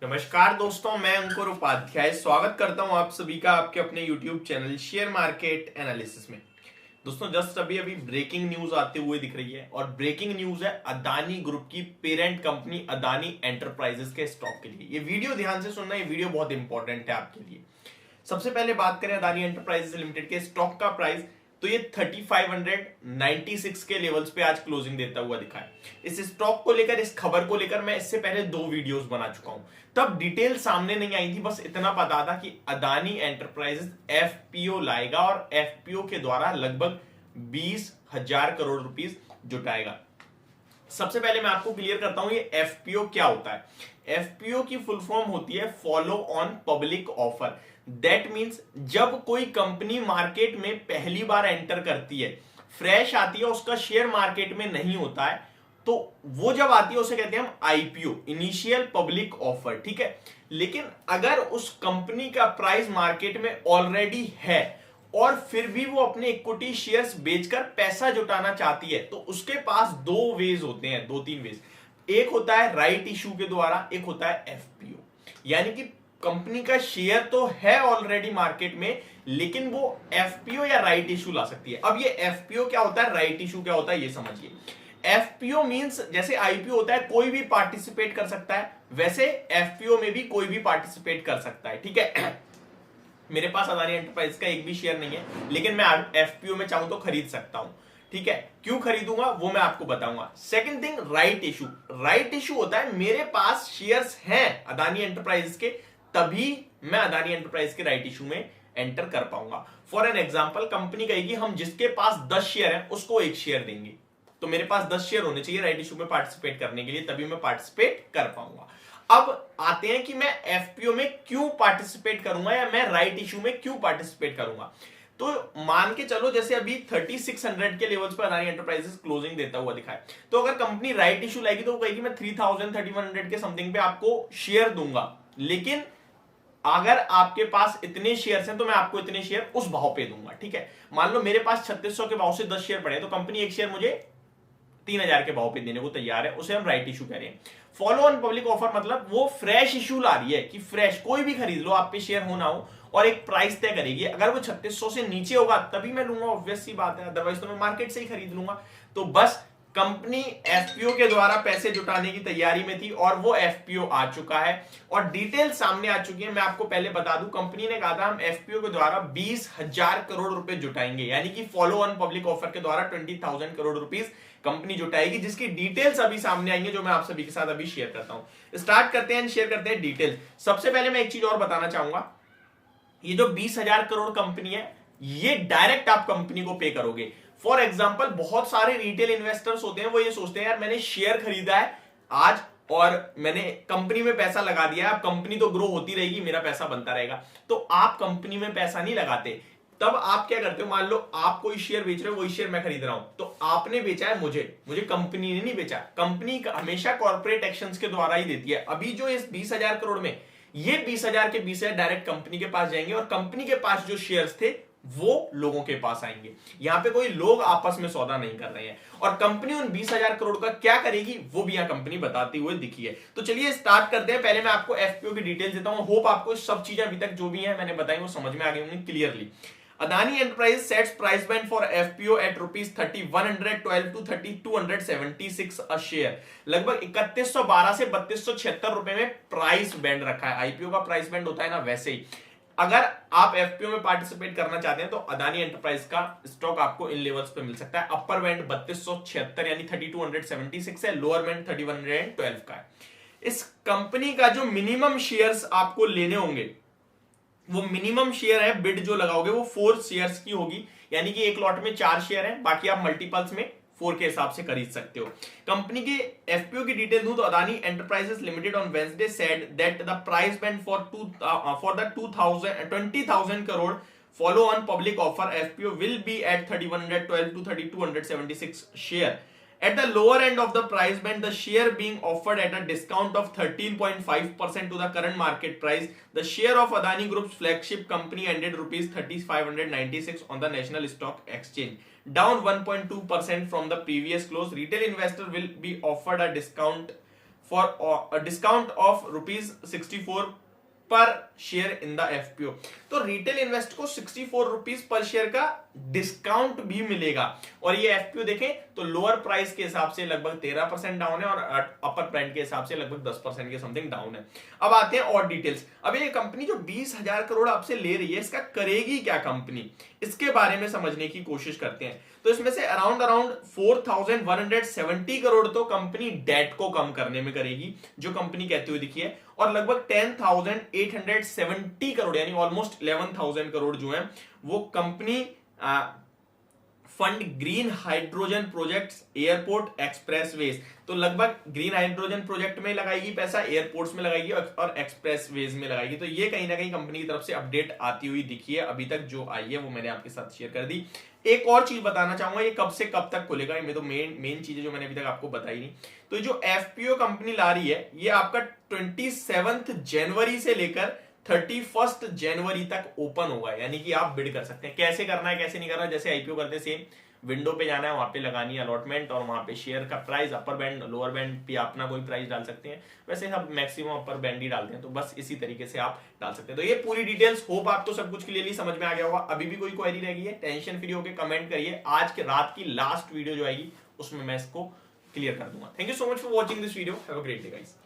नमस्कार दोस्तों, मैं अंकुर उपाध्याय स्वागत करता हूं आप सभी का आपके अपने YouTube channel share market analysis में। दोस्तों, जस्ट अभी अभी ब्रेकिंग न्यूज आते हुए दिख रही है और ब्रेकिंग न्यूज है अदानी ग्रुप की पेरेंट कंपनी अदानी एंटरप्राइजेस के स्टॉक के लिए। ये वीडियो ध्यान से सुनना, ये वीडियो बहुत इंपॉर्टेंट है आपके लिए। सबसे पहले बात करें अदानी एंटरप्राइजेस लिमिटेड के स्टॉक का प्राइस, तो ये 3596 के लेवल्स पे आज क्लोजिंग देता हुआ दिखा है। इस स्टॉक को लेकर, इस खबर को लेकर मैं इससे पहले 2 वीडियोस बना चुका हूं, तब डिटेल सामने नहीं आई थी। बस इतना पता था कि अदानी एंटरप्राइजेस एफपीओ लाएगा और एफपीओ के द्वारा लगभग 20,000 करोड़ रुपीस जुटाएगा। सबसे पहले मैं आपको क्लियर करता हूं ये एफपीओ क्या होता है। एफपीओ की फुल फॉर्म होती है follow on public offer. That means जब कोई कंपनी मार्केट में पहली बार एंटर करती है, फ्रेश आती है, उसका शेयर मार्केट में नहीं होता है, तो वो जब आती है उसे कहते हैं हम आईपीओ, इनिशियल पब्लिक ऑफर। ठीक है, लेकिन अगर उस कंपनी का प्राइस मार्केट में ऑलरेडी है और फिर भी वो अपने इक्विटी शेयर्स बेचकर पैसा जुटाना चाहती है, तो उसके पास 2 वेज होते हैं, 2-3 वेज। एक होता है राइट इशू के द्वारा, एक होता है एफपीओ। यानी कि कंपनी का शेयर तो है ऑलरेडी मार्केट में, लेकिन वो एफपीओ या राइट इशू ला सकती है। अब ये एफपीओ क्या होता है, राइट इशू क्या होता है, ये समझिए। एफपीओ मींस जैसे आईपीओ होता है कोई भी पार्टिसिपेट कर सकता है, वैसे एफपीओ में भी कोई भी पार्टिसिपेट कर सकता है। ठीक है, मेरे पास अदानी एंटरप्राइज का एक भी शेयर नहीं है, लेकिन मैं एफपीओ में चाहूं तो खरीद सकता हूं। ठीक है, क्यों खरीदूंगा वो मैं आपको बताऊंगा। Second thing, right issue. Right issue होता है मेरे पास शेयर्स हैं अदानी एंटरप्राइज के, तभी मैं अदानी एंटरप्राइज के राइट इशू में एंटर कर पाऊंगा। फॉर एन एग्जांपल, कंपनी कहेगी हम जिसके पास 10 शेयर है उसको 1 शेयर देंगे, तो मेरे पास 10 शेयर होने चाहिए राइट इशू में पार्टिसिपेट करने के लिए, तभी मैं पार्टिसिपेट कर पाऊंगा। अब आते हैं कि मैं एफपीओ में क्यों पार्टिसिपेट करूंगा या मैं राइट इशू में क्यों पार्टिसिपेट करूंगा। तो मान के चलो जैसे अभी 3600 के लेवल्स पर अदानी एंटरप्राइजेस क्लोजिंग देता हुआ दिखा है, तो अगर कंपनी राइट इशू लाएगी तो वो कहेगी मैं 3100 के समथिंग पे आपको शेयर दूंगा, लेकिन अगर आपके पास इतने शेयर हैं तो मैं आपको इतने शेयर उस भाव पे दूंगा। ठीक है, मान लो मेरे पास 3600 के भाव से 10 शेयर पड़े, तो कंपनी 1 शेयर मुझे 3000 के भाव पे देने को तैयार है, उसे हम राइट इशू कह रहे हैं। फॉलो ऑन पब्लिक ऑफर मतलब वो फ्रेश इशू ला रही है कि फ्रेश कोई भी खरीद लो, आप पे शेयर हो ना हो, और एक प्राइस तय करेगी। अगर वो 3600 से नीचे होगा तभी मैं लूंगा, ऑब्वियस सी बात है, अदरवाइज तो मैं मार्केट से ही खरीद लूंगा। तो बस कंपनी एफपीओ के द्वारा पैसे जुटाने की तैयारी में थी और वो एफपीओ आ चुका है और डिटेल सामने आ चुकी है। मैं आपको पहले बता दूं, कंपनी ने कहा था हम एफपीओ के द्वारा 20,000 करोड़ रुपए जुटाएंगे, यानी कि फॉलो ऑन पब्लिक ऑफर के द्वारा 20,000 करोड़ रुपीस कंपनी जुटाएगी, जिसकी डिटेल्स अभी सामने आएंगे जो मैं आप सभी के साथ अभी शेयर करता हूं। स्टार्ट करते हैं, शेयर करते हैं डिटेल्स। सबसे पहले मैं एक चीज और बताना चाहूंगा, ये जो 20,000 करोड़ कंपनी है, ये डायरेक्ट आप कंपनी को पे करोगे। फॉर एग्जाम्पल, बहुत सारे रिटेल इन्वेस्टर्स होते हैं, वो ये सोचते हैं यार मैंने शेयर खरीदा है आज और मैंने कंपनी में पैसा लगा दिया है, अब कंपनी तो ग्रो होती रहेगी, मेरा पैसा बनता रहेगा। तो आप कंपनी में पैसा नहीं लगाते, तब आप क्या करते हो, मान लो आप कोई शेयर बेच रहे हो, वही शेयर मैं खरीद रहा हूं, तो आपने बेचा है मुझे कंपनी ने नहीं बेचा। कंपनी हमेशा कॉर्पोरेट एक्शंस के द्वारा ही देती है। अभी जो इस 20,000 करोड़ में ये 20,000 के 20,000 डायरेक्ट कंपनी के पास जाएंगे और कंपनी के पास जो शेयर्स थे वो लोगों के पास आएंगे। यहां पे कोई लोग आपस में सौदा नहीं कर रहे हैं और कंपनी उन 20,000 करोड़ का क्या करेगी वो भी यहां कंपनी बताती हुई दिखी है। तो चलिए स्टार्ट करते हैं। पहले मैं आपको एफपीओ की डिटेल्स देता हूं। होप आपको सब चीजें अभी तक जो भी है मैंने बताई वो समझ में आ गई होंगी clearly. Adani enterprise sets price band for FPO at ₹3112 to 3276 a share. लगभग 3112 से 3276 रुपए में प्राइस बैंड रखा है। आईपीओ का प्राइस बैंड होता है ना, वैसे ही अगर आप एफपीओ में पार्टिसिपेट करना चाहते हैं तो अदानी एंटरप्राइज का स्टॉक आपको इन लेवल्स पे मिल सकता है। अपर बैंड 3276 यानी 3276 है, लोअर बैंड 3112 का है। इस कंपनी का जो मिनिमम शेयर्स आपको लेने होंगे, वो मिनिमम शेयर है, बिड जो लगाओगे वो 4 शेयर्स की होगी, यानी कि एक लॉट में 4 शेयर है, बाकी आप मल्टीपल्स में 4 के हिसाब से खरीद सकते हो। कंपनी के एफपीओ की डिटेल दूं तो Adani enterprises limited on Wednesday said that the price band for the 20,000 crore follow on public offer FPO will be at 3112 to 3276 share. At the lower end of the price band, the share being offered at a discount of 13.5% to the current market price. The share of Adani Group's flagship company ended rupees 3,596 on the National Stock Exchange, down 1.2% from the previous close. Retail investor will be offered a discount for discount of ₹64 पर share in the FPO. तो retail invest को ₹64 पर share का discount भी मिलेगा। और ये FPO देखें तो लोअर प्राइस के हिसाब से लगभग 13% डाउन है और अपर ब्रांड के हिसाब से लगभग 10% के समथिंग डाउन है। अब आते हैं और डिटेल्स। अब ये कंपनी जो 20,000 करोड़ आपसे ले रही है, इसका करेगी क्या कंपनी, इसके बारे में समझने की कोशिश करते हैं। तो इसमें से अराउंड 4,170 करोड़ तो कंपनी डेट को कम करने में करेगी, जो कंपनी कहती हुई दिखी है, और लगभग 10,870 करोड़ यानी ऑलमोस्ट 11,000 करोड़ जो है वो company fund green hydrogen projects, airport, expressways. तो लगभग ग्रीन हाइड्रोजन प्रोजेक्ट में लगाएगी पैसा, एयरपोर्ट्स में लगाएगी और एक्सप्रेसवेज में लगाएगी। तो ये कहीं ना कहीं कंपनी की तरफ से अपडेट आती हुई दिखी है, अभी तक जो आई है वो मैंने आपके साथ शेयर कर दी। एक और चीज बताना चाहूंगा, ये कब से कब तक खुलेगा, ये तो मेन चीजें जो मैंने अभी तक आपको बताई नहीं। तो जो एफपीओ कंपनी ला रही है, ये आपका 27 जनवरी से लेकर 31 जनवरी तक ओपन होगा, यानी कि आप बिड कर सकते हैं। कैसे करना है कैसे नहीं करना, जैसे आईपीओ करते हैं सेम, विंडो पे जाना है, वहां पे लगानी है अलॉटमेंट और वहां पे शेयर का price, upper band lower band पे अपना कोई प्राइस डाल सकते हैं। वैसे सब मैक्सिमम अपर बैंड ही डालते हैं, तो बस इसी तरीके से आप डाल सकते हैं। तो ये पूरी डिटेल्स, होप आपको सब कुछ क्लियरली समझ में आ गया होगा। अभी भी कोई क्वेरी रह गई है, टेंशन फ्री होकर कमेंट करिए, आज के रात की लास्ट वीडियो जो आएगी उसमें मैं इसको क्लियर कर दूंगा। Thank you so much for watching this video, have a great day guys.